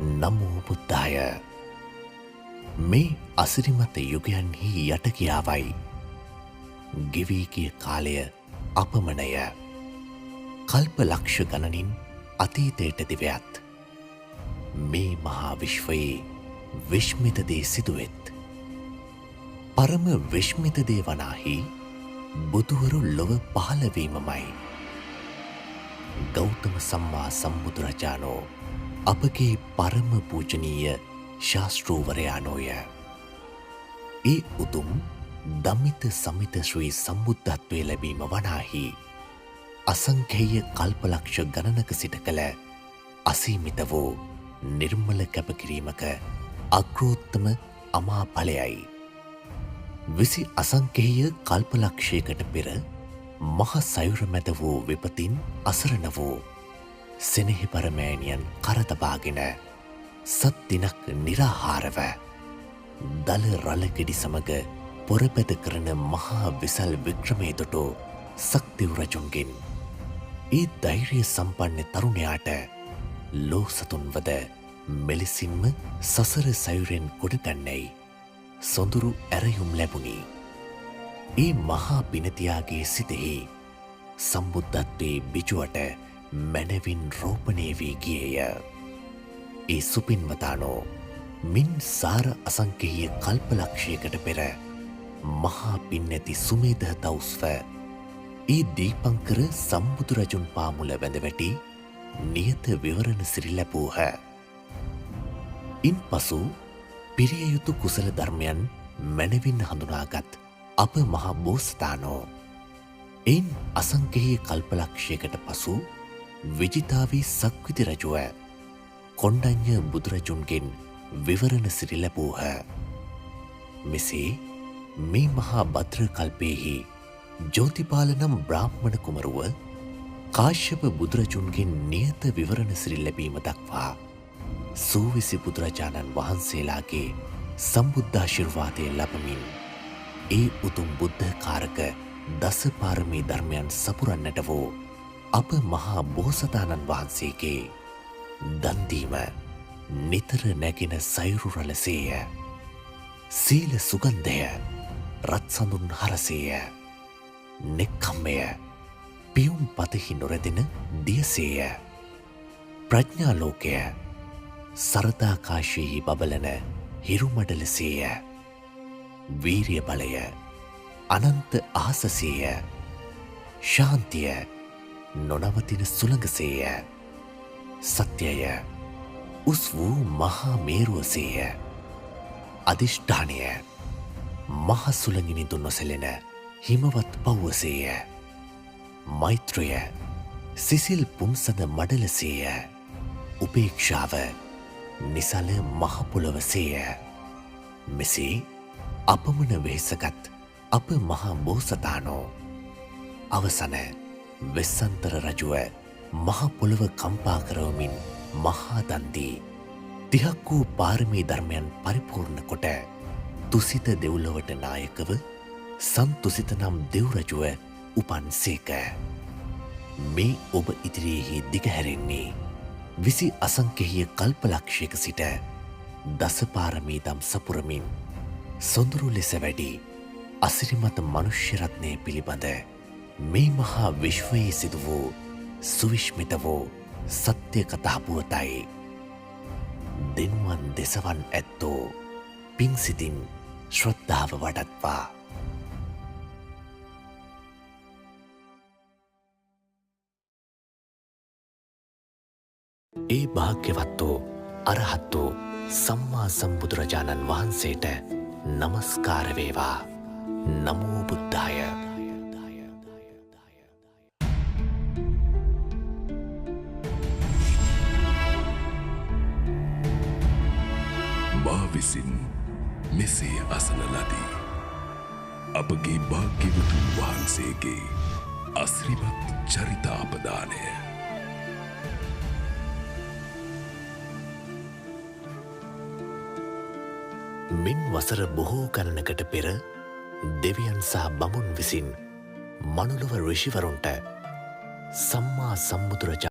නමෝ බුද්ධාය. මේ අසිරිමත යුගයන්හි යට කියාවයි. ගෙවී ගිය කාලය අපමණය. කල්ප ලක්ෂ ගණනින් අතීතයට දිවයත්. මේ මහා විශ්වයේ විශ්මිත දේ සිදුවෙත්. පරම විශ්මිත දේ වනාහි බුදුවරු ලොව පහළවීමමයි. ගෞතම සම්මා සම්බුදුරජාණෝ අපගේ පරම පූජනීය ශාස්තෘවරයාණෝය. ඒ උතුම් දමිත සමිත ශ්‍රී සම්බුද්ධත්වය ලැබීම වනාහි අසංඛේය කල්පලක්ෂ ගණනක සිට කළ අසීමිත වූ නිර්මල කැපකිරීමක අග්‍රෝත්තම අමා ඵලයයි. 20 අසංඛේය කල්පලක්ෂයකට පෙර මහ සයුර මැද වූ විපතින් අසරණ වූ සෙනෙහි පරමෑණියන් කරතබාගෙන සත් දිනක් නිරාහාරව දල රළගෙඩි සමග පොරපැද කරන මහා විසල් වික්‍රමේ දොටෝ සක්දිව් රජුන්ගෙන් ඒ ධෛර්ය සම්පන්න තරුණයාට ලෝ සතුන්වද මෙලෙසින්ම සසර සයුරෙන් ගොඩගන්නැයි සොඳුරු ඇරයුම් ලැබුණි. ඒ මහා පිනතියාගේ සිතෙහි සම්බුද්ධත්වයේ බිජුවට මැනවින් රෝපණය වී ගියේය. ඒ සුපින්වතානෝ මින් සාර අසංකේය කල්පලක්ෂයකට පෙර මහා පින් ඇති සුමේධ තවුස්ව ඒ දීපංකර සම්බුදුරජුන් පාමුල වැඳ වැටි නියත විවරණ සිරි ලැබූහ. ඉන් පසු පිරිය යුතු කුසල ධර්මයන් මැනවින් හඳුනාගත් අප මහා බෝසතාණෝ එයින් අසංකේය කල්පලක්ෂයකට පසු විජිතාවී සක්විති රජුව කොණ්ඩඤ්ඤ බුදුරජුන්ගෙන් විවරණ සිරි ලැබූහ. මෙසේ මේ මහා භද්‍ර කල්පයෙහි ජෝතිපාල නම් බ්‍රාහ්මණ කුමරුව කාශ්‍යප බුදුරජුන්ගෙන් නියත විවරණ සිරි ලැබීම දක්වා සූවිසි බුදුරජාණන් වහන්සේලාගේ සම්බුද්ධාශිර්වාදය ලබමින් ඒ උතුම් බුද්ධ කාරක දස පාරමී ධර්මයන් සපුරන්නට වූ අප මහා බෝසතාණන් වහන්සේගේ දන්දීම නිතර නැගෙන සයුරු රළසේය. සීල සුගන්ධය රත්සඳුන් හරසේය. නෙක්ඛම්මය පියුම් පතෙහි නොරැදෙන දියසේය. ප්‍රඥාලෝකය සරදාකාශයෙහි බබලන හිරුමඩලසේය. වීරිය බලය අනන්ත ආසසේය. ශාන්තිය නොනවතින සුළඟසේය. සත්‍යය උස් වූ මහා මේරුවසේය. අධිෂ්ඨානය මහ සුළඟිනිදු නොසැලෙන හිමවත් පව්වසේය. මෛත්‍රය සිසිල් පුන්සඳ මඩලසේය. උපේක්ෂාව නිසල මහපොළොවසේය. මෙසේ අපමණ වෙහෙසගත් අප මහා බෝසතාණෝ අවසන වෙස්සන්තර රජුව මහපොළොව කම්පා කරවමින් මහා දන්දී 30ක් වූ පාරමී ධර්මයන් පරිපූර්ණ කොට තුසිත දෙව්ලොවට නායකව සන්තුසිත නම් දෙව් රජුව උපන් සේක. මේ ඔබ ඉදිරියෙහි දිගහැරෙන්නේ 20 අසංකේය කල්පලක්ෂයක සිට දසපාරමී දම් සපුරමින් සොඳුරු ලෙස වැඩි අසිරිමත මනුෂ්‍ය රත්නය පිළිබඳ මේ මහා විශ්වයේ සිදු වූ සුවිශ්මිත වූ සත්‍ය කතා පුවතයි. දෙනුවන් දෙසවන් ඇත්තෝ පිංසිතින් ශ්‍රද්ධාව වඩත්වා. ඒ භාග්‍යවත්තෝ අරහත්තෝ සම්මා සම්බුදුරජාණන් වහන්සේට නමස්කාර වේවා. නමෝ බුද්ධාය. මා විසින් මෙසේ අසන ලදී. අපගේ භාග්‍යවතුන් වහන්සේගේ අසිරිමත් චරිතාපදානය. මින් වසර බොහෝ ගණනකට පෙර දෙවියන් සහ බමුන් විසින් මනුලොව ඍෂිවරුන්ට සම්මා සම්බුදුරජාණන්